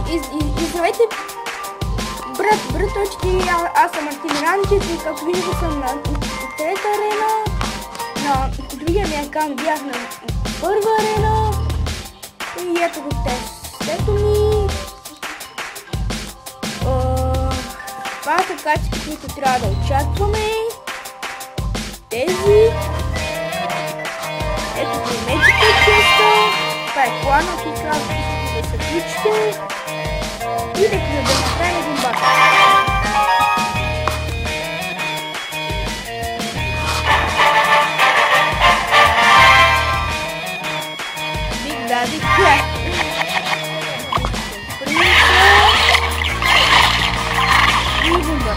Здравейте, браточки, аз съм Мартин Ранчев и както виждате съм на трета арена. На другия ми акаунт бях на първа арена. И ето го тестето ми. Това са качки, които трябва да очакваме. Тези. Ето го мечите честа. Това е планът и трябва да се включите. И да направим един бак. Big Daddy Crack. И бомба.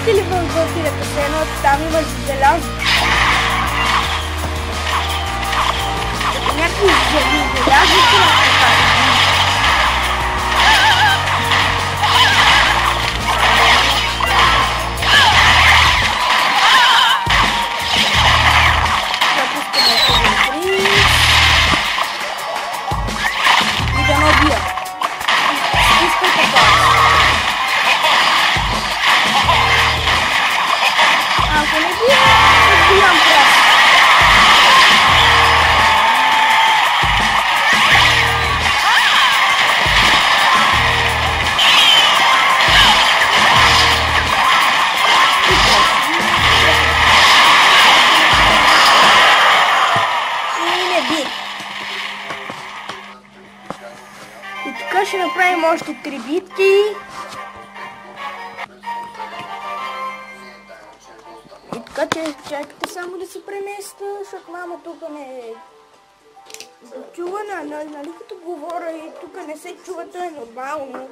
Или вълготирате се едно, там има желязо. Като някакви желязо това. И да не убия. Изпускайте това. Ако не бия, отбивам прас. И не би. И така ще направим още 3 битки. Така че чакайте само да се преместа, защото мама тук не е чувана, нали като говоря и тук не се чува, то е нормално.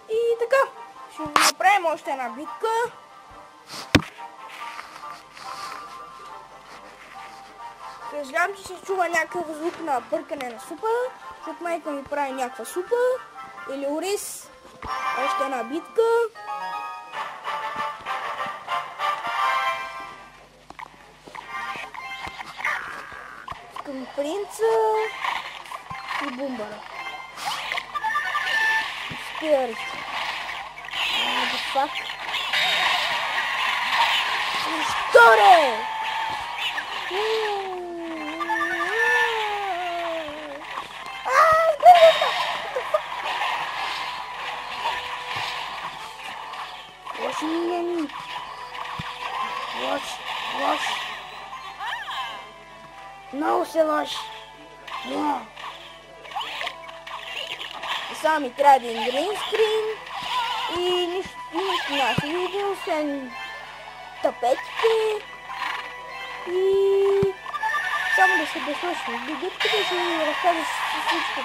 И така, ще направим още една битка. Съжалявам, че се чува някакъв звук на бъркане на супа, защото майка ми прави някаква супа или ориз. Още една битка. Към принца и бумбара. Спирайте. What the fuck? Сторе! Лоши ми. Лош. Много се лоши. Само ми трябва един гринскрин и нищо няма се види, освен тапетите и само да се дослушам бигитките и ще ми разкажеш всичко.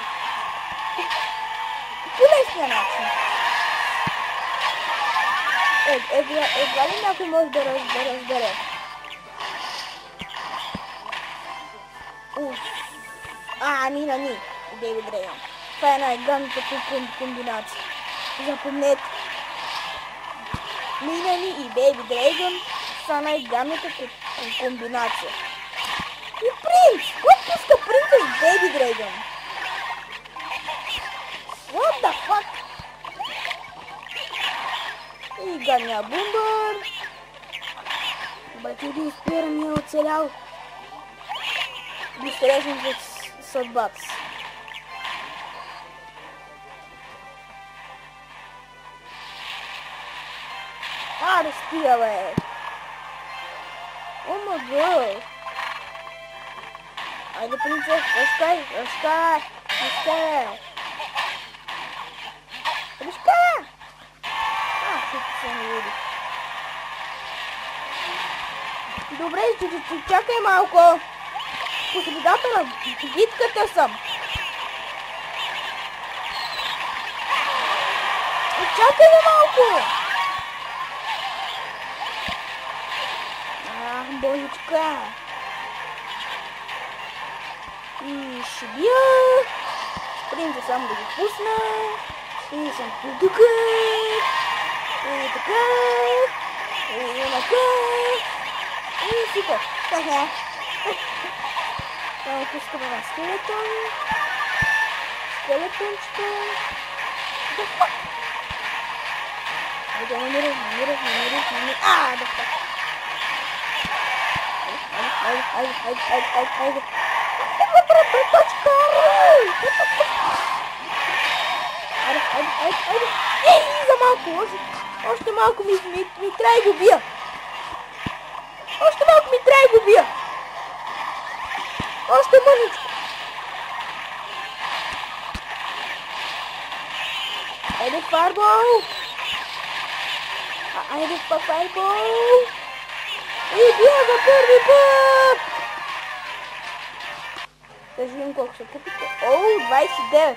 По лесния начин. Едва ли някой може да разбере. Мина. Бейби Дрейгън. Това е най-гадната комбинация. Запомнете. Мина и Бейби Дрейгън са най-гадната комбинация. И принц! Кой пуска принца с Бейби Дрейгън? What the fuck? гадния бумбър. Обаче един спира ми е оцелял. Да срещам с съдбата си. Да спира, бе! О, мага! Айде, принцес, разкай! Се не види. Добре, чакай малко. По средата на битката съм. Чакай малко. Божечка. И ще бия. Принца само да го пусна. И съм тук. И така. И така. И супер. Така. Само пускаме на скелетон. Скелетончето. Айде, намирай. Да фак. Айде. Айде. Ей, за малко. Още малко ми трябва и го бия. Още мъничко. Айде, фарбол. Айде, фарбол. И бия за първи път. Да видим колко ще купите. 29.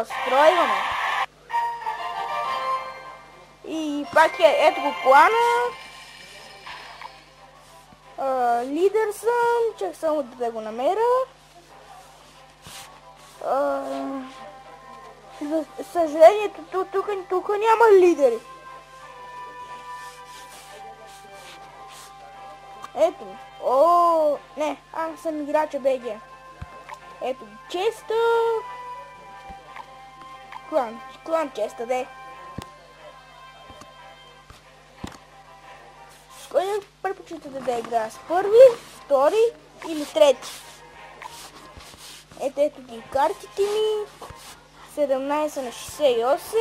Стройваме. И пак ето го плана. Лидер съм. Чак само да го намеря. За съжаление, тук няма лидери. Ето. Не, аз съм играча БГ. Ето честа. Клан честа, де. Кой да предпочитате да играя с първи, втори или трети? Ето ги картите ми. 17 на 68.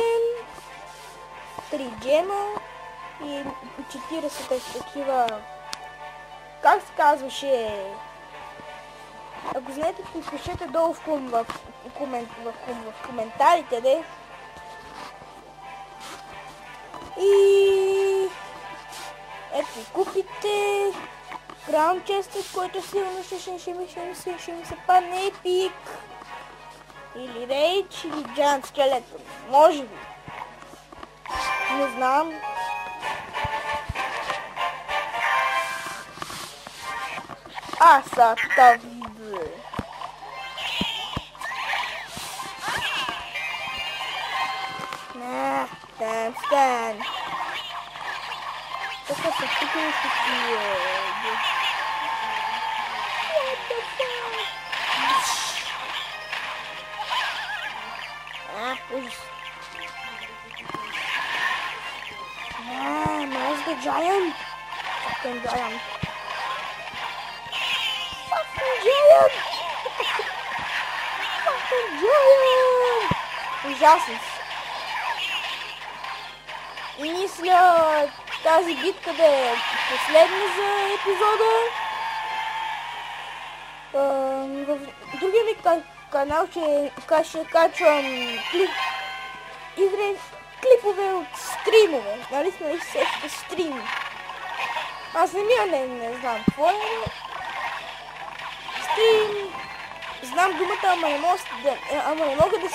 3 джема. И 40 такива. Как се казваше? Ако знаете, пишете долу в коментарите, де. И ето купите Crown Chest, който сигурно ще ми се падне епик. Или Rage, или Giant Skeleton. Може би. Не знам. Са тавид. Стан. Така са тук и такива. Ужас. Where's the giant? Fucking giant. Ужасно. И мисля тази битка да е последна за епизода. В другия ми канал ще качвам клипове от стримове. Нали сме всеки стрими. Аз не знам какво е. Стрим. Знам думата, ама не мога да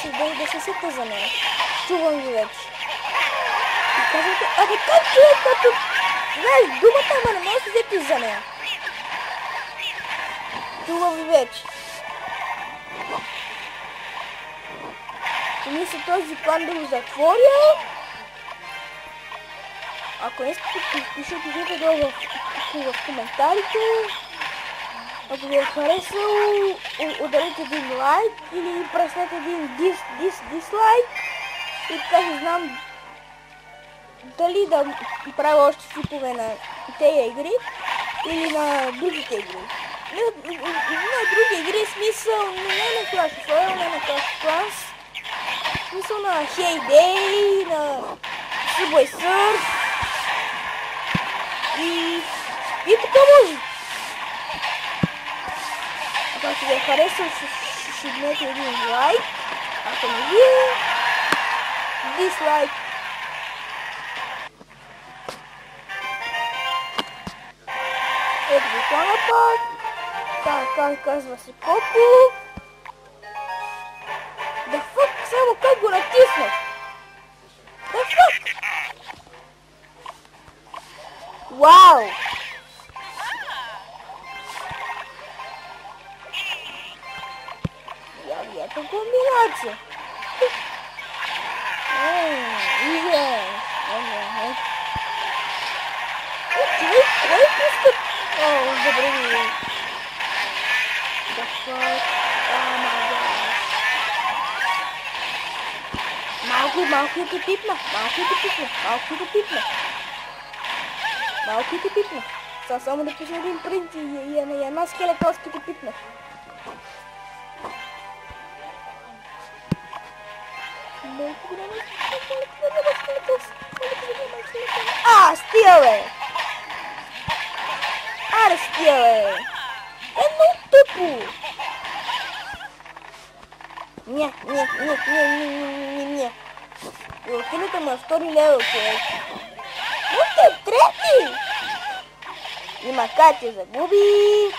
се сета за нея. Чувам ви вече. И казвате, как човек, като знаеш думата, ама не мога да се сети за нея. Чувам ви вече. И мисля този план да го затворя. Ако не искате, пишете долу в коментарите. Ако ви е харесал, ударете един лайк или преснете един дислайк. И така ще знам дали да правя още клипове на тези игри или на другите игри. На други игри, смисъл не на Clash of Royale, не на Clash of Clans, смисъл на Hay Day, на Subway Surf и така може. Ако ви е харесал, ще днете един лайк, ако не ви дизлайк. Ето ви плана пак. Казва се Коко. Да фак, само как го натиснах? Да фак! Вау! Яка комбинация! Кой пуска? О, добре ми. Малко и те пипна. Сега само да пусна един принт и една скелетоски те пипна. Стига бе! Аре стига бе! Едно тъпо! Не. Лохилата му е втори левел, човек. Още трети! И макар че загуби...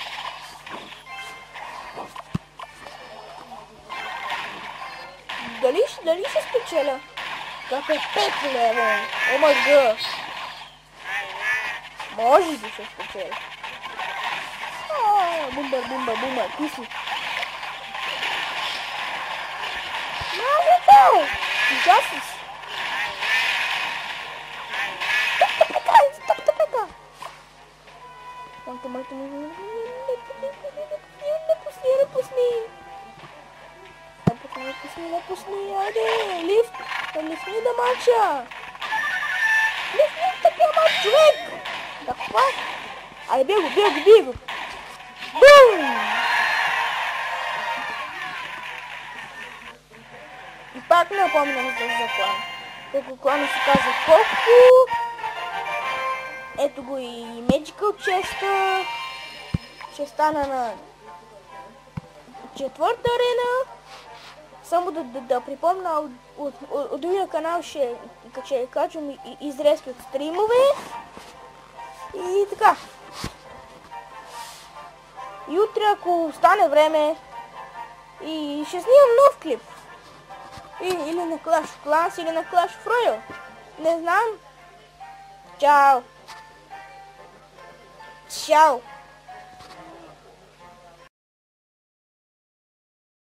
Дали ще спечеля? Как е 5 левел? О май гад! Може би ще спечеля. Бумбар, писи. Мазето! Ужасно! Стоп! Майка, не пусни, айде, лифтни да мача. Лифтни такива мач, човек. Да хват. Айде, бей го. Бум! И пак напомням за клан. Колко клана се казва Коко. Ето го и Magical Chest. Ще стана на 4-та арена. Само да припомня, от другия канал ще качвам изрезки от стримове. И така. И утре, ако стане време, и ще снимам нов клип. Или на Clash of Clans, или на Clash of Royale. Не знам. Чао.